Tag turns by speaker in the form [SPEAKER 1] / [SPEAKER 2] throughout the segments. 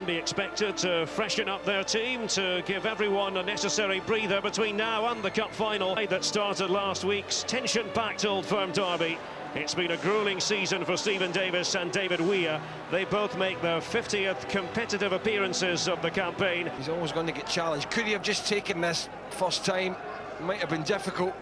[SPEAKER 1] Be expected to freshen up their team, to give everyone a necessary breather between now and the cup final that started last week's tension-packed Old Firm derby. It's been a gruelling season for Stephen Davis and David Weir. They both make their 50th competitive appearances of the campaign.
[SPEAKER 2] He's always going to get challenged. Could he have just taken this first time? Might have been difficult.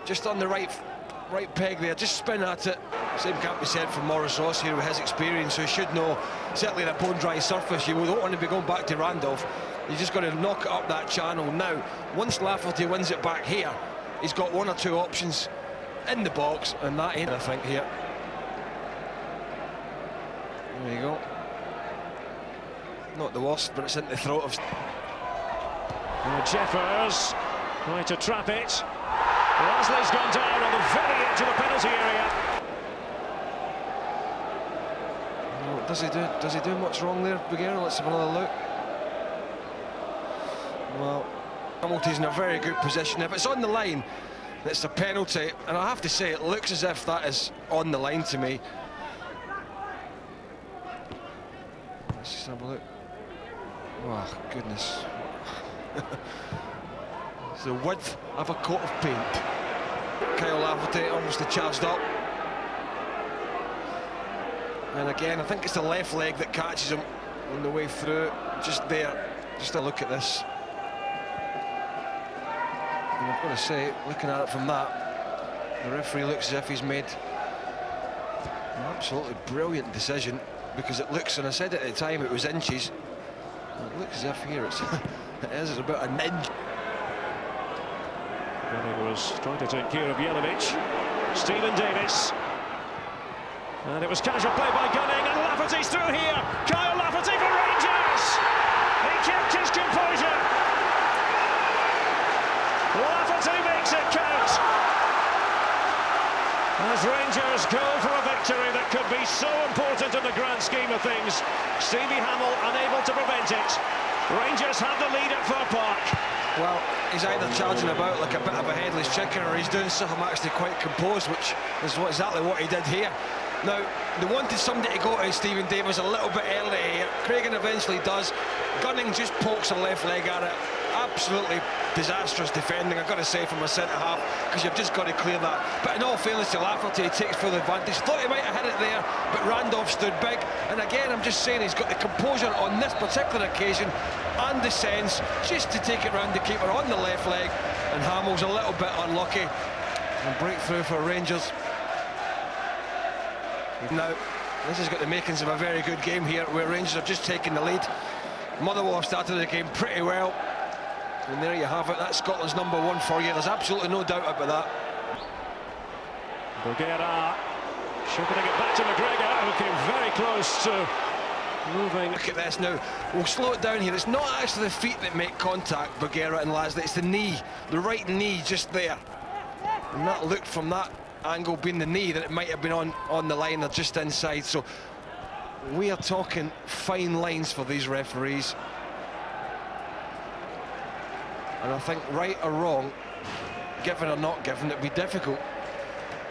[SPEAKER 2] Just on the right peg there, just spin at it. Same can't be said for Maurice Ross here with his experience, so he should know, certainly in a bone-dry surface, you don't want to be going back to Randolph. You just got to knock it up that channel. Now, once Lafferty wins it back here, he's got one or two options in the box, and that ain't, I think, here. There you go. Not the worst, but it's in the throat of...
[SPEAKER 1] Jeffers trying to trap it. Lasley's gone down on the very edge of the penalty area.
[SPEAKER 2] Oh, does he do much wrong there, Bagheera? Let's have another look. Well, Hamilton's in a very good position. If it's on the line, it's a penalty, and I have to say, it looks as if that is on the line to me. Let's just have a look. Oh, goodness. It's the width of a coat of paint. Kyle Lafferty almost charged up. And again, I think it's the left leg that catches him on the way through. Just there. Just a look at this. And I've got to say, looking at it from that, the referee looks as if he's made an absolutely brilliant decision, because it looks, and I said it at the time, it was inches. It looks as if here it's it's about an inch.
[SPEAKER 1] Gunning was trying to take care of Yelovich. Stephen Davis. And it was casual play by Gunning, and Lafferty's through here. Kyle Lafferty for Rangers! He kept his composure. Lafferty makes it count. As Rangers go for a victory that could be so important in the grand scheme of things. Stevie Hamill unable to prevent it. Rangers have the lead at Fir Park.
[SPEAKER 2] Well, he's either charging about like a bit of a headless chicken, or he's doing something actually quite composed, which is exactly what he did here. Now, they wanted somebody to go to Stephen Davis a little bit early here. Craigan eventually does. Gunning just pokes a left leg at it. Absolutely disastrous defending, I've got to say, from a centre-half, because you've just got to clear that. But in all fairness to Lafferty, he takes full advantage. Thought he might have hit it there, but Randolph stood big. And again, I'm just saying, he's got the composure on this particular occasion and the sense just to take it round the keeper on the left leg. And Hamill's a little bit unlucky. And breakthrough for Rangers. Now, this has got the makings of a very good game here, where Rangers have just taken the lead. Motherwell have started the game pretty well. And there you have it, that's Scotland's #1 for you. There's absolutely no doubt about that.
[SPEAKER 1] Bagheera shipping it back to McGregor, who came very close to moving.
[SPEAKER 2] Look at this now, we'll slow it down here. It's not actually the feet that make contact, Bagheera and Lasley, it's the knee, the right knee just there. And that looked from that angle being the knee that it might have been on the line or just inside. So we are talking fine lines for these referees. And I think, right or wrong, given or not given, it'd be difficult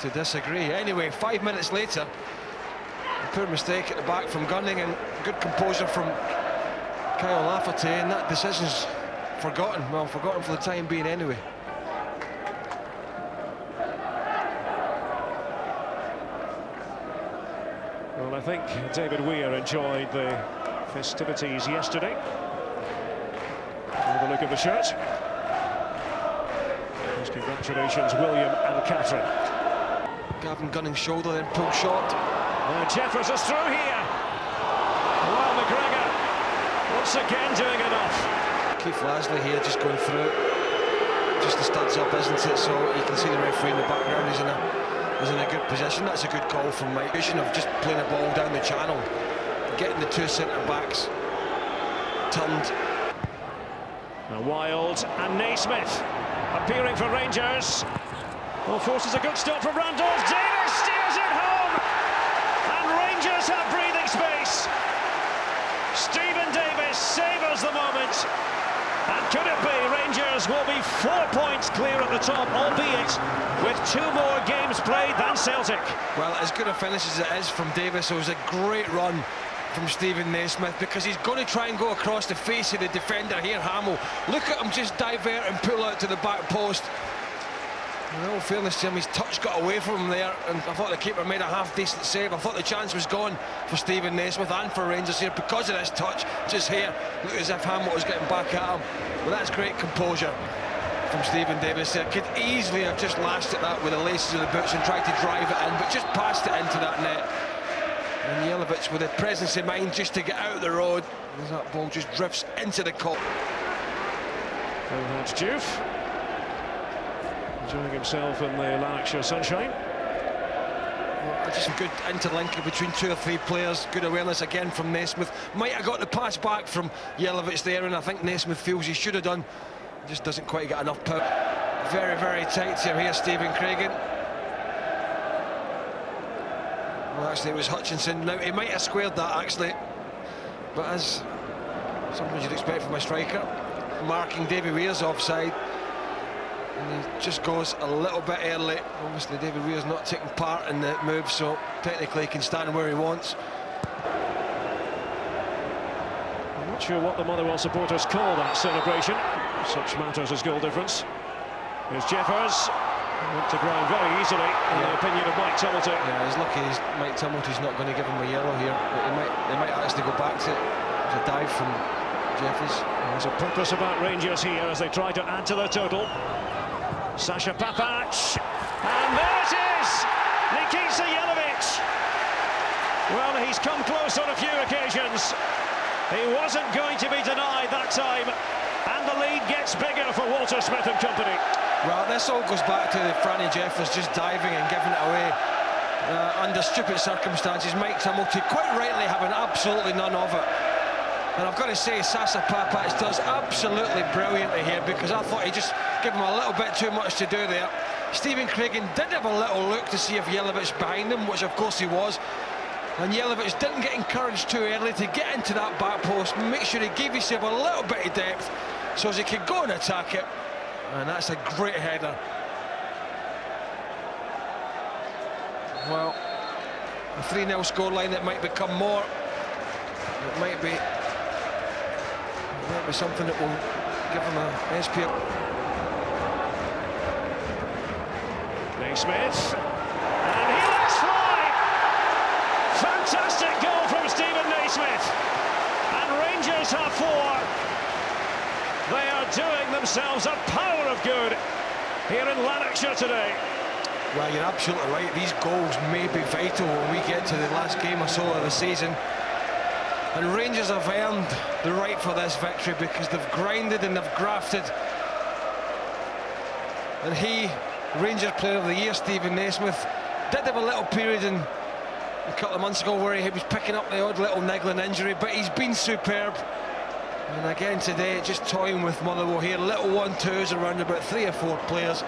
[SPEAKER 2] to disagree. Anyway, 5 minutes later, a poor mistake at the back from Gunning and good composure from Kyle Lafferty, and that decision's forgotten. Well, forgotten for the time being anyway.
[SPEAKER 1] Well, I think David Weir enjoyed the festivities yesterday. Have a look at the shirt. Congratulations, William and Catherine.
[SPEAKER 2] Gavin Gunning's shoulder, then pulled short.
[SPEAKER 1] Jeffers is through here. Well, McGregor once again doing enough.
[SPEAKER 2] Keith Lasley here just going through. Just the studs up, isn't it? So you can see the referee in the background. He's in a good position. That's a good call from Mike. Vision of just playing a ball down the channel, getting the two centre-backs turned.
[SPEAKER 1] Wild and Naismith appearing for Rangers. Well, forces a good stop from Randolph. Davis steers it home, and Rangers have breathing space. Stephen Davis savours the moment, and could it be Rangers will be 4 points clear at the top, albeit with 2 more games played than Celtic.
[SPEAKER 2] Well, as good a finish as it is from Davis, it was a great run from Stephen Naismith, because he's going to try and go across the face of the defender here, Hamill. Look at him just divert and pull out to the back post. In all fairness to him, his touch got away from him there, and I thought the keeper made a half-decent save. I thought the chance was gone for Stephen Naismith and for Rangers here because of this touch just here. Looked as if Hamill was getting back at him. Well, that's great composure from Stephen Davis there. Could easily have just lashed at that with the laces of the boots and tried to drive it in, but just passed it into that net. And Jelavic with a presence of mind just to get out of the road as that ball just drifts into the cup.
[SPEAKER 1] And that's Diouf, enjoying himself in the Lanarkshire sunshine.
[SPEAKER 2] Well, just a good interlinking between two or three players. Good awareness again from Naismith. Might have got the pass back from Jelavic there, and I think Naismith feels he should have done. Just doesn't quite get enough power. Very, very tight here, Stephen Craigan. Well, actually, it was Hutchinson. Now, he might have squared that, actually. But as something you'd expect from a striker, marking Davy Weir's offside. And he just goes a little bit early. Obviously, Davy Weir's not taking part in the move, so technically he can stand where he wants.
[SPEAKER 1] I'm not sure what the Motherwell supporters call that celebration. Such matters as goal difference. Here's Jeffers. Went to ground very easily, in the opinion of Mike Tumilty.
[SPEAKER 2] Yeah, he's lucky Mike Tumilty's not going to give him a yellow here. But they might actually go back to it. There's a dive from Jeffers.
[SPEAKER 1] There's a purpose about Rangers here as they try to add to their total. Sasha Papac, and there it is! Nikita Jelavic. Well, he's come close on a few occasions. He wasn't going to be denied that time, and the lead gets bigger for Walter Smith and company.
[SPEAKER 2] Well, this all goes back to Franny Jeffers just diving and giving it away under stupid circumstances. Mike Tumilty quite rightly having absolutely none of it. And I've got to say, Sasa Papac does absolutely brilliantly here, because I thought he just gave him a little bit too much to do there. Stephen Craigan did have a little look to see if Jelavic behind him, which of course he was. And Jelavic didn't get encouraged too early to get into that back post, make sure he gave himself a little bit of depth so as he could go and attack it. And that's a great header. Well, a 3-0 scoreline that might become more. It might be something that will give him a SPL.
[SPEAKER 1] Naismith, and he lets fly. Fantastic goal from Stephen Naismith, and Rangers have 4. They are doing themselves a power of good here in Lanarkshire today.
[SPEAKER 2] Well, you're absolutely right. These goals may be vital when we get to the last game or so of the season. And Rangers have earned the right for this victory because they've grinded and they've grafted. And he, Rangers Player of the Year, Stephen Naismith, did have a little period a couple of months ago where he was picking up the odd little niggling injury, but he's been superb. And again today, just toying with Motherwell here, little 1-2s around about 3 or 4 players.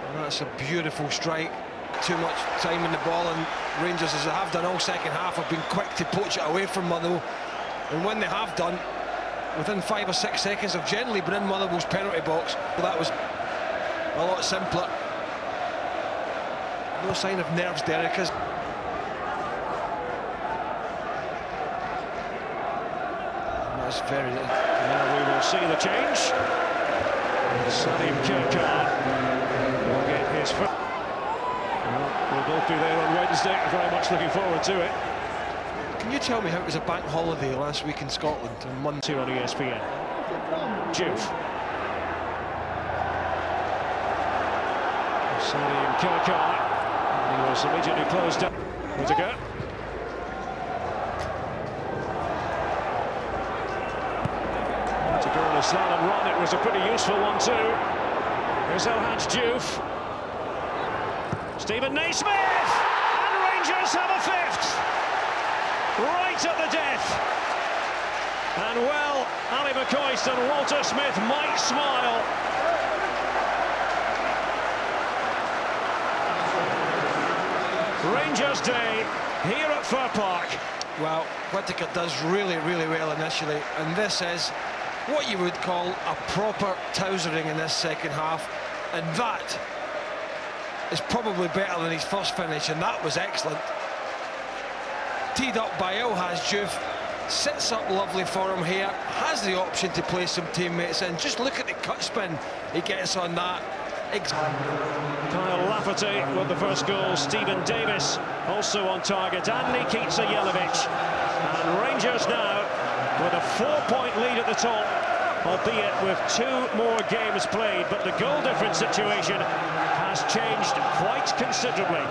[SPEAKER 2] And that's a beautiful strike. Too much time in the ball, and Rangers, as they have done all second half, have been quick to poach it away from Motherwell. And when they have done, within 5 or 6 seconds, have generally been in Motherwell's penalty box. Well, that was a lot simpler. No sign of nerves, Derek. That's very.
[SPEAKER 1] Now we will see the change. Salim Kirkar will get his first. We'll both be there on Wednesday. Very much looking forward to it.
[SPEAKER 2] Can you tell me how it was a bank holiday last week in Scotland on Monday?
[SPEAKER 1] 2 on ESPN. Diouf. Salim Kirkar. He was immediately closed up. Whittaker. To go on a slalom run, it was a pretty useful one too. Here's El-Hadj Diouf. Stephen Naismith! And Rangers have a 5th! Right at the death! And well, Ali McCoist and Walter Smith might smile. Rangers Day here at Fir Park.
[SPEAKER 2] Well, Whittaker does really, really well initially, and this is what you would call a proper tousering in this second half, and that is probably better than his first finish, and that was excellent. teed up by Elhaj Diouf, sits up lovely for him here, has the option to play some teammates in. Just look at the cut spin he gets on that.
[SPEAKER 1] Kyle Lafferty with the first goal. Stephen Davis also on target, and Nikita Jelavic. And Rangers now with a 4-point lead at the top, albeit with 2 more games played, but the goal difference situation has changed quite considerably.